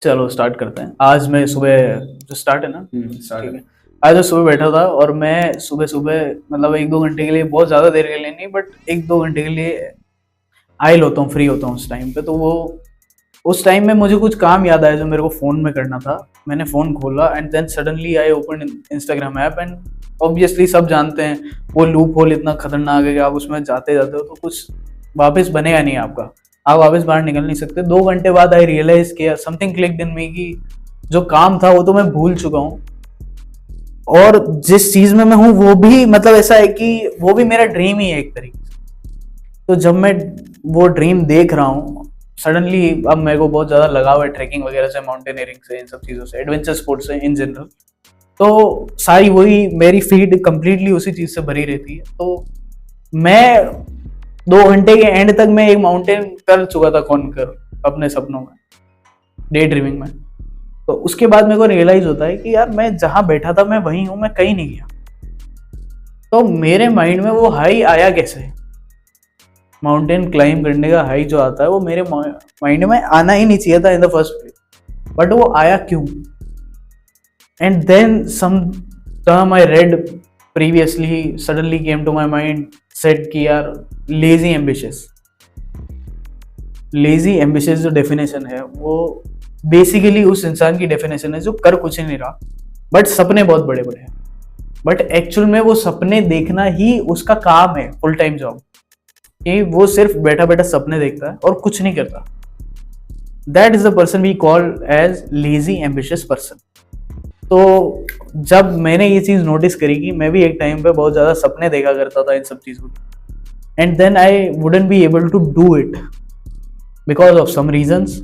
चलो स्टार्ट करते हैं। आज मैं सुबह जो स्टार्ट है ना, स्टार्ट ठीक है। आज मैं सुबह बैठा था और मैं सुबह सुबह मतलब 1-2 घंटे के लिए, बहुत ज़्यादा देर के लिए नहीं, बट 1-2 घंटे के लिए आइल होता हूँ, फ्री होता हूँ उस टाइम पे। तो वो उस टाइम में मुझे कुछ काम याद आया जो मेरे को फ़ोन में करना था। मैंने फ़ोन खोला and then suddenly I open Instagram app and obviously सब जानते हैं वो लूप होल इतना खतरनाक है कि आप उसमें जाते जाते हो तो कुछ वापस बनेगा नहीं आपका, आप वापस बाहर निकल नहीं सकते। 2 घंटे बाद आई रियलाइज किया, समथिंग क्लिक्ड इन मी कि जो काम था वो तो मैं भूल चुका हूँ और जिस चीज में मैं हूँ वो भी मतलब ऐसा है कि वो भी मेरा ड्रीम ही है एक तरीके से। तो जब मैं वो ड्रीम देख रहा हूँ सडनली, अब मेरे को बहुत ज्यादा लगाव है ट्रैकिंग वगैरह से, माउंटेनियरिंग से, इन सब चीजों से, एडवेंचर स्पोर्ट्स से इन जनरल। तो सारी वही मेरी फीड कंप्लीटली उसी चीज से भरी रहती है। तो मैं 2 घंटे के एंड तक मैं एक माउंटेन कर चुका था कॉन्कर अपने सपनों में, डे ड्रीमिंग में। तो उसके बाद मेरे को रियलाइज होता है कि यार मैं जहां बैठा था मैं वहीं हूं, मैं कहीं नहीं गया। तो मेरे माइंड में वो हाई आया कैसे? माउंटेन क्लाइंब करने का हाई जो आता है वो मेरे माइंड में आना ही नहीं चाहिए था in the first place, but वो आया क्यों? And then some term I read previously suddenly came to my mind, said कि यार लेजी एम्बिशियस। लेजी एम्बिशियस जो डेफिनेशन है वो बेसिकली उस इंसान की डेफिनेशन है जो कर कुछ नहीं रहा बट सपने बहुत बड़े बड़े हैं, बट एक्चुअल में वो सपने देखना ही उसका काम है, फुल टाइम जॉब, कि वो सिर्फ बैठा बैठा सपने देखता है और कुछ नहीं करता। That is the person we call as lazy ambitious person. तो जब मैंने ये चीज नोटिस करी कि मैं भी एक टाइम पे बहुत ज्यादा सपने देखा करता था इन सब चीजों की, and then I wouldn't be able to do it because of some reasons,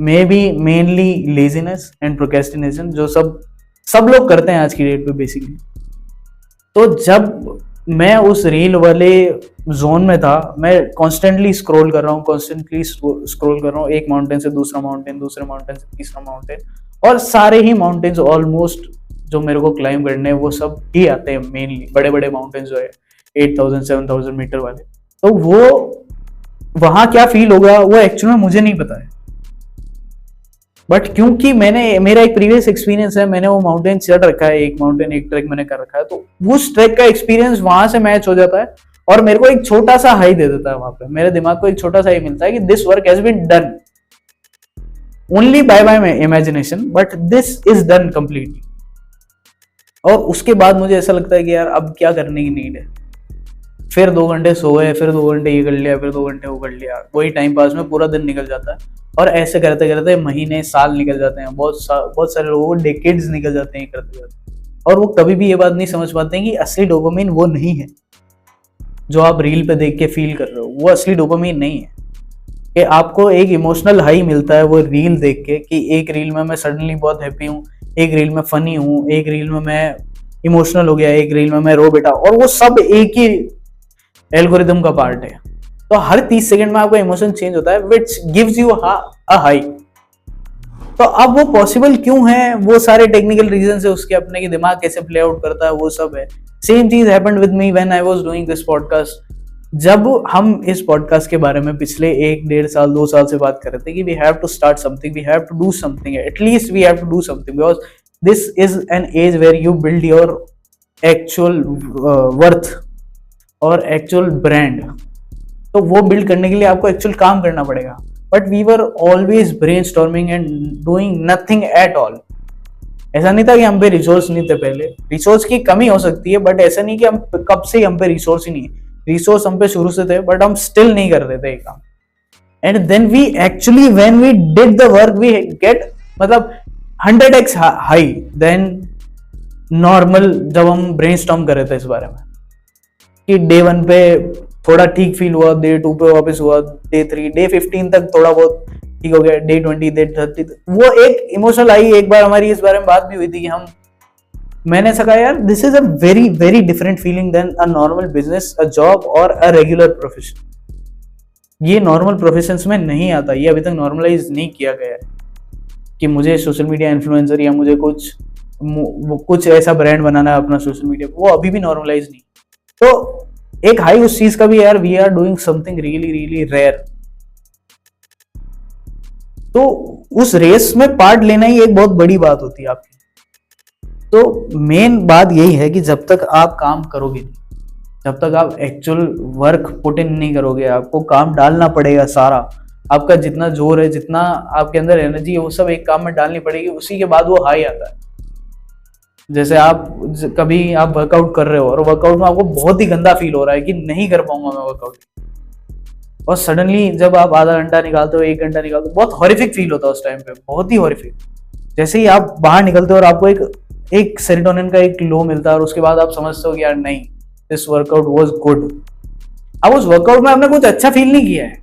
may be mainly laziness and procrastination, जो सब लोग करते हैं आज की डेट पे बेसिकली। तो जब मैं उस रील वाले जोन में था, मैं कॉन्स्टेंटली स्क्रॉल कर रहा हूँ, एक माउंटेन से दूसरा माउंटेन, दूसरे माउंटेन से तीसरा माउंटेन, और सारे ही माउंटेन्स ऑलमोस्ट जो मेरे को क्लाइंब करने हैं वो सब ही आते हैं, मेनली बड़े बड़े माउंटेन्स जो है 8,000-7,000 मीटर वाले। तो वो वहां क्या फील होगा वो एक्चुअली मुझे नहीं पता है, बट क्योंकि मेरा एक प्रीवियस एक्सपीरियंस है, मैंने वो माउंटेन चढ़ रखा है, एक माउंटेन एक ट्रैक मैंने कर रखा है, तो उस ट्रैक का एक्सपीरियंस वहां से मैच हो जाता है और मेरे को एक छोटा सा हाई दे देता है वहां पे। मेरे दिमाग को एक छोटा सा हाई मिलता है कि this work has been done only by my imagination, but this is done completely. और उसके बाद मुझे ऐसा लगता है कि यार अब क्या करने की नीड है। फिर 2 घंटे सो गए, फिर 2 घंटे ये कर लिया, फिर 2 घंटे वो कर लिया, वही टाइम पास में पूरा दिन निकल जाता है। और ऐसे करते करते महीने साल निकल जाते हैं, बहुत सारे लोगों को डेकेड्स निकल जाते हैं करते करते, और वो कभी भी ये बात नहीं समझ पाते हैं कि असली डोपामिन वो नहीं है जो आप रील पे देख के फील कर रहे हो। वो असली डोपामिन नहीं है कि आपको एक इमोशनल हाई मिलता है वो रील देख के, कि एक रील में मैं सडनली बहुत हैप्पी हूँ, एक रील में फनी हूँ, एक रील में मैं इमोशनल हो गया, एक रील में मैं रो बेटा, और वो सब एक ही एल्गोरिदम का पार्ट है। तो हर 30 सेकंड में आपका इमोशन चेंज होता है which gives you a high. तो अब वो पॉसिबल क्यों है, वो सारे टेक्निकल रीजन है उसके अपने, कि दिमाग कैसे प्ले आउट करता है वो सब है। सेम चीज happened with me when I was doing this podcast. जब हम इस पॉडकास्ट के बारे में पिछले 1-1.5 साल 2 साल से बात कर रहे थे कि we have to start something, we have to do something, at least we have to do something, because this is an age where you build your actual worth और एक्चुअल ब्रांड। तो वो बिल्ड करने के लिए आपको एक्चुअल काम करना पड़ेगा, but we were always brainstorming and doing nothing at all. ऐसा नहीं था कि हम पे रिसोर्स नहीं थे, पहले रिसोर्स की कमी हो सकती है, बट ऐसा नहीं कि हम कब से हम पे रिसोर्स ही नहीं है, रिसोर्स हम पे शुरू से थे, बट हम स्टिल नहीं कर रहे थे काम। And then we actually when we did the work we get मतलब 100x हाई देन नॉर्मल जब हम ब्रेनस्टॉर्म कर रहे थे इस बारे में, कि डे 1 पे थोड़ा ठीक फील हुआ, डे 2 पे वापस हुआ, डे 3, डे 15 तक थोड़ा बहुत ठीक हो गया, डे 20, डे 30 वो एक इमोशनल आई। एक बार हमारी इस बारे में बात भी हुई थी कि मैंने ऐसा कहा यार this is a very very different feeling than a normal business, a job और अ रेगुलर प्रोफेशन। ये नॉर्मल प्रोफेशंस में नहीं आता, ये अभी तक नॉर्मलाइज नहीं किया गया है कि मुझे सोशल मीडिया इन्फ्लुएंसर या मुझे कुछ ऐसा ब्रांड बनाना है अपना सोशल मीडिया, वो अभी भी नॉर्मलाइज नहीं। तो एक हाई उस चीज का भी यार, we are doing something really really rare. तो उस रेस में पार्ट लेना ही एक बहुत बड़ी बात होती है आपकी। तो मेन बात यही है कि जब तक आप काम करोगे नहीं, जब तक आप एक्चुअल वर्क पुट इन नहीं करोगे, आपको काम डालना पड़ेगा सारा, आपका जितना जोर है, जितना आपके अंदर एनर्जी है, वो सब एक काम में डालनी पड़ेगी, उसी के बाद वो हाई आता है। जैसे आप कभी आप वर्कआउट कर रहे हो और वर्कआउट में आपको बहुत ही गंदा फील हो रहा है कि नहीं कर पाऊंगा मैं वर्कआउट, और सडनली जब आप आधा घंटा निकालते हो, 1 घंटा निकालते हो, बहुत हॉरिफिक फील होता है उस टाइम पे, बहुत ही हॉरिफिक। जैसे ही आप बाहर निकलते हो और आपको एक सेरोटोनिन का एक लो मिलता है, और उसके बाद आप समझते हो कि यार नहीं, दिस वर्कआउट वाज गुड। अब उस वर्कआउट में आपने कुछ अच्छा फील नहीं किया है,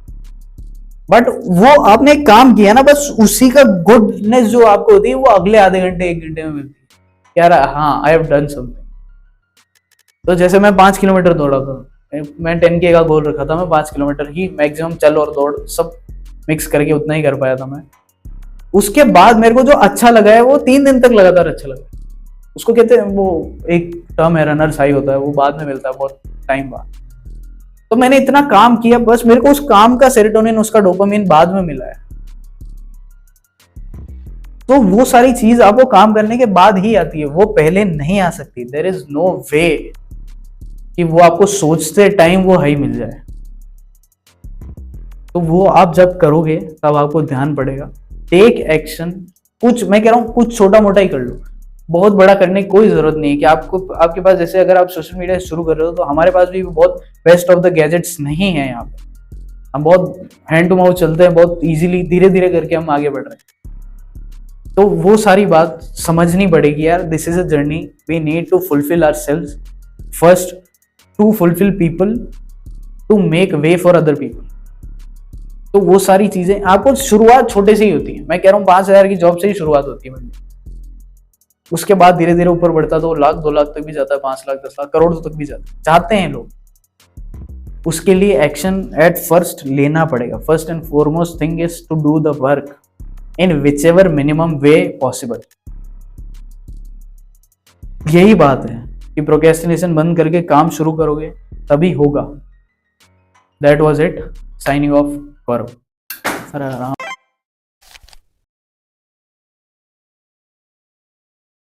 बट वो आपने एक काम किया ना, बस उसी का गुडनेस जो आपको होती है वो अगले आधे घंटे 1 घंटे में मिलती है, यार हाँ आई हैव डन समथिंग। तो जैसे मैं 5 किलोमीटर दौड़ा था, मैं 10K का गोल रखा था, मैं 5 किलोमीटर ही मैक्सिमम चल और दौड़ सब मिक्स करके उतना ही कर पाया था मैं। उसके बाद मेरे को जो अच्छा लगा है वो 3 दिन तक लगातार अच्छा लगा। उसको कहते हैं, वो एक टर्म है रनर्स हाई होता है, वो बाद में मिलता है बहुत टाइम बाद। तो मैंने इतना काम किया, बस मेरे को उस काम का सेरोटोनिन, उसका डोपामिन बाद में मिला है। तो वो सारी चीज आपको काम करने के बाद ही आती है, वो पहले नहीं आ सकती। देयर इज नो वे कि वो आपको सोचते टाइम वो हाई मिल जाए। तो वो आप जब करोगे तब आपको ध्यान पड़ेगा। टेक एक्शन, कुछ मैं कह रहा हूँ कुछ छोटा मोटा ही कर लो, बहुत बड़ा करने की कोई जरूरत नहीं है कि आपको, आपके पास जैसे अगर आप सोशल मीडिया शुरू कर रहे हो तो हमारे पास भी बहुत बेस्ट ऑफ द गैजेट्स नहीं है यहाँ पे। हम बहुत हैंड टू माउथ चलते हैं, बहुत इजीली धीरे धीरे करके हम आगे बढ़ रहे हैं। तो वो सारी बात समझनी पड़ेगी यार। This is a journey, we need to fulfil ourselves first, to fulfil people, to make way for other people. तो वो सारी चीजें आपको शुरुआत छोटे से ही होती है। मैं कह रहा हूँ 5,000 की जॉब से ही शुरुआत होती है मेरी, उसके बाद धीरे धीरे ऊपर बढ़ता है, 2 लाख 2 लाख तक भी जाता है, 5 लाख 10 लाख करोड़ तक भी जाता है, चाहते हैं लोग। उसके लिए एक्शन एट फर्स्ट लेना पड़ेगा। First and foremost thing is to do the work in whichever minimum way possible. यही बात है कि प्रोक्रेस्टिनेशन बंद करके काम शुरू करोगे तभी होगा। That was it, signing off Gaurav.